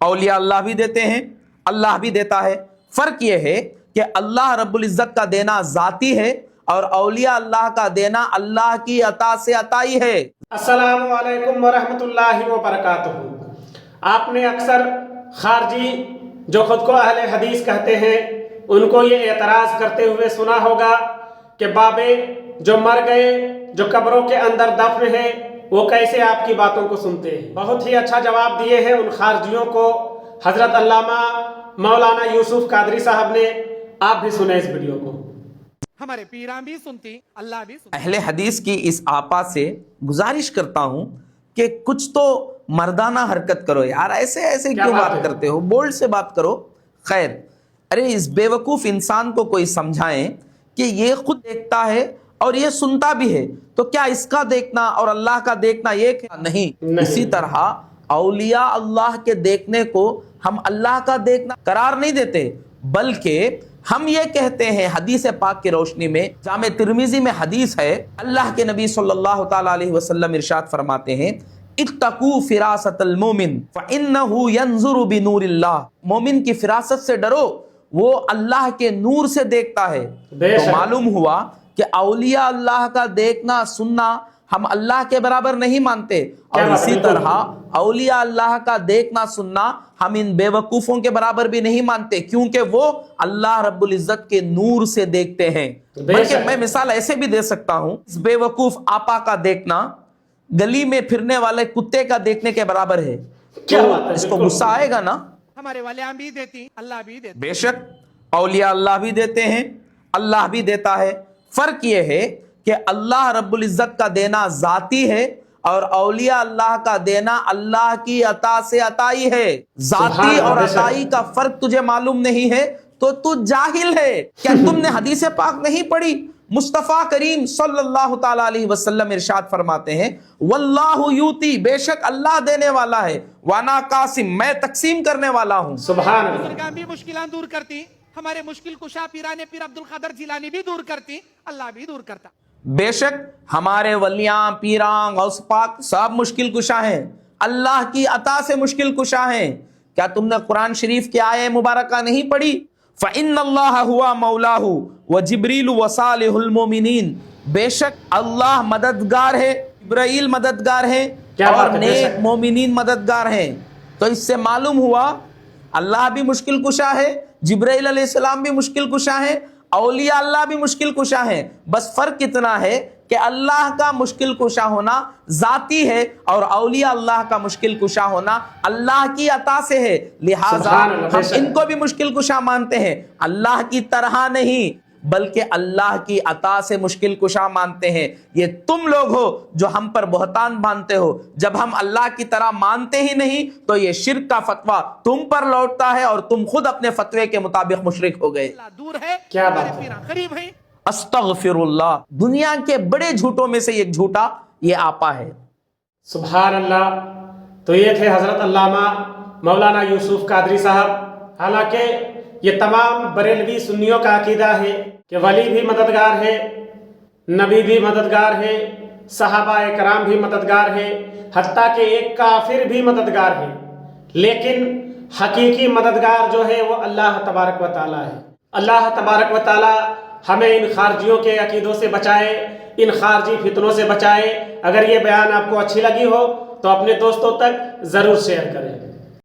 اولیاء اللہ بھی دیتے ہیں، اللہ بھی دیتا ہے۔ فرق یہ ہے کہ اللہ رب العزت کا دینا ذاتی ہے اور اولیاء اللہ کا دینا اللہ کی عطا سے عطائی ہے۔ السلام علیکم ورحمۃ اللہ وبرکاتہ۔ آپ نے اکثر خارجی جو خود کو اہل حدیث کہتے ہیں ان کو یہ اعتراض کرتے ہوئے سنا ہوگا کہ بابے جو مر گئے، جو قبروں کے اندر دفن ہیں، وہ کیسے آپ کی باتوں کو سنتے ہیں۔ بہت ہی اچھا جواب دیے ہیں ان خارجیوں کو حضرت علامہ مولانا یوسف قادری صاحب نے۔ آپ بھی سنیں اس ویڈیو کو۔ ہمارے پیراں بھی سنتی، اللہ بھی سنتی۔ اہل حدیث کی اس آپا سے گزارش کرتا ہوں کہ کچھ تو مردانہ حرکت کرو یار، ایسے کیوں بات کرتے ہو، بولڈ سے بات کرو۔ خیر، ارے اس بے وقوف انسان کو کوئی سمجھائیں کہ یہ خود دیکھتا ہے اور یہ سنتا بھی ہے، تو کیا اس کا دیکھنا اور اللہ کا دیکھنا ایک ہے؟ نہیں۔ اسی طرح اولیاء اللہ کے دیکھنے کو ہم اللہ کا دیکھنا قرار نہیں دیتے، بلکہ ہم یہ کہتے ہیں حدیث پاک کی روشنی میں، جامع ترمذی میں حدیث ہے، اللہ کے نبی صلی اللہ تعالی علیہ وسلم ارشاد فرماتے ہیں، اتقوا فراست المومن فانہ ینظر بنور اللہ۔ مومن کی فراست سے ڈرو، وہ اللہ کے نور سے دیکھتا ہے۔ تو معلوم ہوا کہ اولیاء اللہ کا دیکھنا سننا ہم اللہ کے برابر نہیں مانتے، اور اسی طرح اولیاء اللہ کا دیکھنا سننا ہم ان بے وقوفوں کے برابر بھی نہیں مانتے، کیونکہ وہ اللہ رب العزت کے نور سے دیکھتے ہیں۔ بلکہ میں مثال ایسے بھی دے سکتا ہوں، اس بے وقوف آپا کا دیکھنا گلی میں پھرنے والے کتے کا دیکھنے کے برابر ہے۔ اس کو غصہ آئے گا نا؟ ہمارے والیاں بھی دیتی، اللہ بھی دیتا۔ بے شک اولیاء اللہ بھی دیتے ہیں، اللہ بھی دیتا ہے۔ فرق یہ ہے کہ اللہ رب العزت کا دینا ذاتی ہے اور اولیاء اللہ کا دینا اللہ کی عطا سے عطائی ہے۔ ذاتی اور عطائی کا فرق تجھے معلوم نہیں ہے تو تو جاہل ہے۔ کیا تم نے حدیث پاک نہیں پڑھی؟ مصطفیٰ کریم صلی اللہ تعالی علیہ وسلم ارشاد فرماتے ہیں، واللہ یوتی، بے شک اللہ دینے والا ہے، وانا قاسم، میں تقسیم کرنے والا ہوں۔ سبحان اللہ۔ بزرگاں بھی مشکلات دور کرتی، ہمارے مشکل کشا پیرانے پیر عبد القادر جیلانی بھی دور کرتی، اللہ بھی دور کرتا۔ بے شک ہمارے ولیاں، پیراں، غوث پاک سب مشکل کشا ہیں، اللہ کی عطا سے مشکل کشا ہیں۔ کیا تم نے قرآن شریف کی آیہ مبارکہ نہیں پڑھی؟ فَإِنَّ اللَّهَ هُوَ مَوْلَاهُ وَجِبْرِيلُ وَصَالِحُ الْمُؤْمِنِينَ، بے شک اللہ مددگار ہے، جبرائیل مددگار ہیں اور نیک مومنین مددگار ہیں۔ تو اس سے معلوم ہوا اللہ بھی مشکل کشا ہے، جبرائیل علیہ السلام بھی مشکل کشا ہے، اولیاء اللہ بھی مشکل کشا ہیں۔ بس فرق اتنا ہے کہ اللہ کا مشکل کشا ہونا ذاتی ہے اور اولیاء اللہ کا مشکل کشا ہونا اللہ کی عطا سے ہے، لہٰذا ہم ان کو بھی مشکل کشا مانتے ہیں، اللہ کی طرح نہیں بلکہ اللہ کی عطا سے مشکل کشا مانتے ہیں۔ یہ تم لوگ ہو جو ہم پر بہتان باندھتے ہو۔ جب ہم اللہ کی طرح مانتے ہی نہیں تو یہ شرک کا فتویٰ تم پر لوٹتا ہے اور تم خود اپنے فتوے کے مطابق مشرک ہو گئے۔ اللہ دور ہے، کیا بات ہمارے پیراں قریب ہیں۔ استغفر اللہ، دنیا کے بڑے جھوٹوں میں سے ایک جھوٹا یہ آپا ہے۔ سبحان اللہ۔ تو یہ تھے حضرت علامہ مولانا یوسف قادری صاحب۔ حالانکہ یہ تمام بریلوی سنیوں کا عقیدہ ہے کہ ولی بھی مددگار ہے، نبی بھی مددگار ہے، صحابہ کرام بھی مددگار ہے، حتیٰ کہ ایک کافر بھی مددگار ہے، لیکن حقیقی مددگار جو ہے وہ اللہ تبارک و تعالیٰ ہے۔ اللہ تبارک و تعالیٰ ہمیں ان خارجیوں کے عقیدوں سے بچائے، ان خارجی فتنوں سے بچائے۔ اگر یہ بیان آپ کو اچھی لگی ہو تو اپنے دوستوں تک ضرور شیئر کریں۔